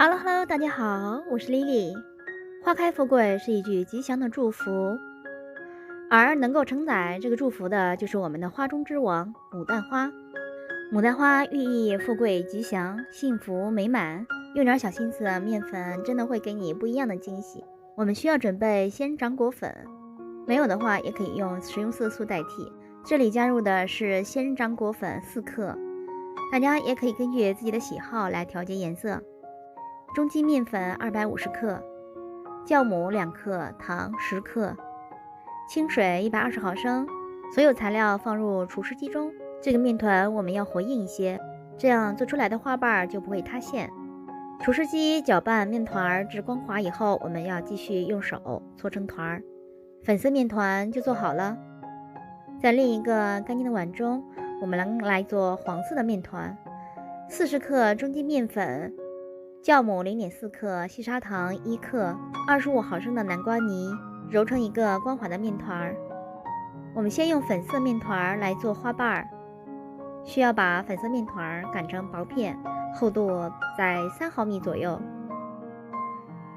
Hello，大家好，我是 Lily。花开富贵是一句吉祥的祝福，而能够承载这个祝福的，就是我们的花中之王——牡丹花。牡丹花寓意富贵吉祥、幸福美满。用点小心思，面粉真的会给你不一样的惊喜。我们需要准备仙人掌果粉，没有的话也可以用食用色素代替。这里加入的是仙人掌果粉4克，大家也可以根据自己的喜好来调节颜色。中筋面粉250克，酵母2克，糖10克，清水120毫升。所有材料放入除湿机中。这个面团我们要和硬一些，这样做出来的花瓣就不会塌陷。除湿机搅拌面团至光滑以后，我们要继续用手搓成团，粉色面团就做好了。在另一个干净的碗中，我们来做黄色的面团。40克中筋面粉，酵母0.4克，细砂糖1克，25毫升的南瓜泥，揉成一个光滑的面团。我们先用粉色面团来做花瓣，需要把粉色面团擀成薄片，厚度在3毫米左右，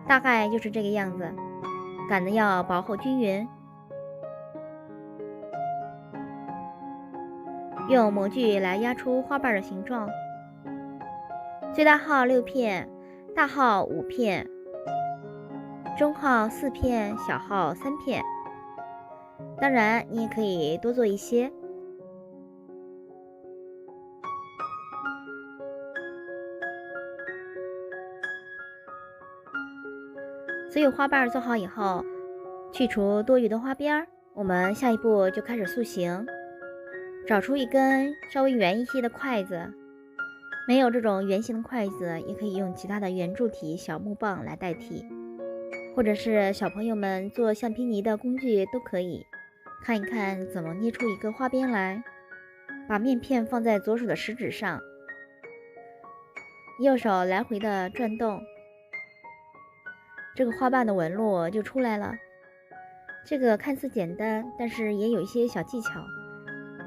大概就是这个样子，擀的要薄厚均匀。用模具来压出花瓣的形状，最大号6片，大号5片，中号4片，小号3片。当然你也可以多做一些。所有花瓣做好以后，去除多余的花边，我们下一步就开始塑形。找出一根稍微圆一些的筷子，没有这种圆形的筷子，也可以用其他的圆柱体小木棒来代替，或者是小朋友们做橡皮泥的工具都可以。看一看怎么捏出一个花边来。把面片放在左手的食指上，右手来回的转动，这个花瓣的纹路就出来了。这个看似简单，但是也有一些小技巧，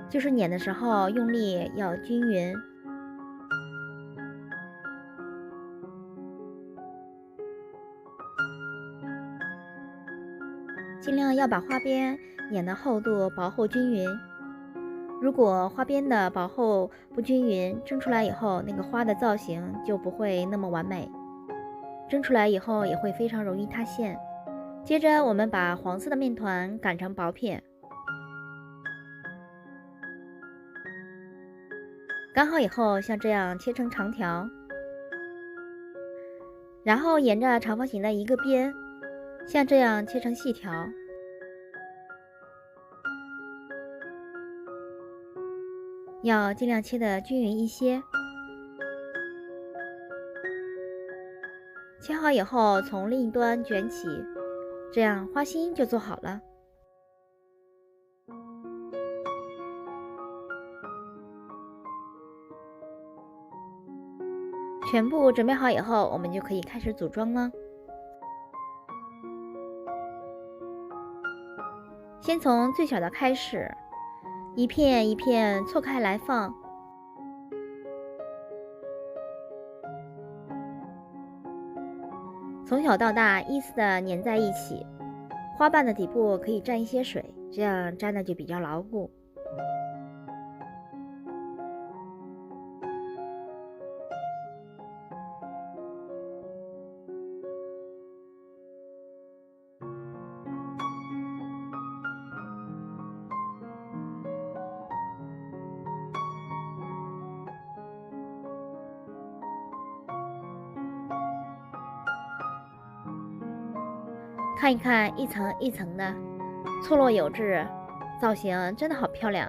就是捻的时候用力要均匀。尽量要把花边捻的厚度薄厚均匀。如果花边的薄厚不均匀，蒸出来以后那个花的造型就不会那么完美，蒸出来以后也会非常容易塌陷。接着我们把黄色的面团擀成薄片，擀好以后像这样切成长条，然后沿着长方形的一个边像这样切成细条。要尽量切得均匀一些。切好以后从另一端卷起，这样花心就做好了。全部准备好以后，我们就可以开始组装了。先从最小的开始，一片一片错开来放。从小到大依次的粘在一起，花瓣的底部可以沾一些水，这样粘的就比较牢固。看一看一层一层的，错落有致，造型真的好漂亮。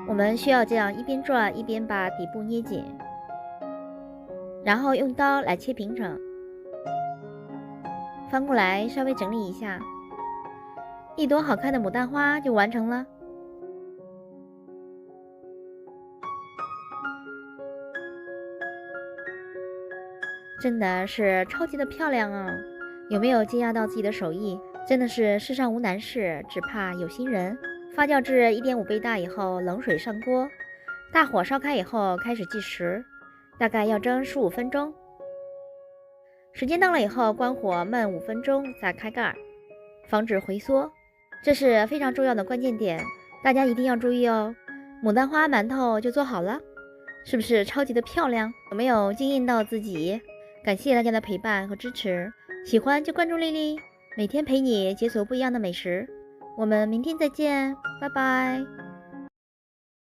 我们需要这样一边转一边把底部捏紧，然后用刀来切平整，翻过来稍微整理一下，一朵好看的牡丹花就完成了。真的是超级的漂亮啊！有没有惊讶到自己的手艺？真的是世上无难事，只怕有心人。发酵至1.5倍大以后，冷水上锅，大火烧开以后开始计时，大概要蒸15分钟。时间到了以后，关火焖5分钟，再开盖，防止回缩。这是非常重要的关键点，大家一定要注意哦。牡丹花馒头就做好了，是不是超级的漂亮？有没有惊艳到自己？感谢大家的陪伴和支持，喜欢就关注丽丽，每天陪你解锁不一样的美食。我们明天再见，拜拜。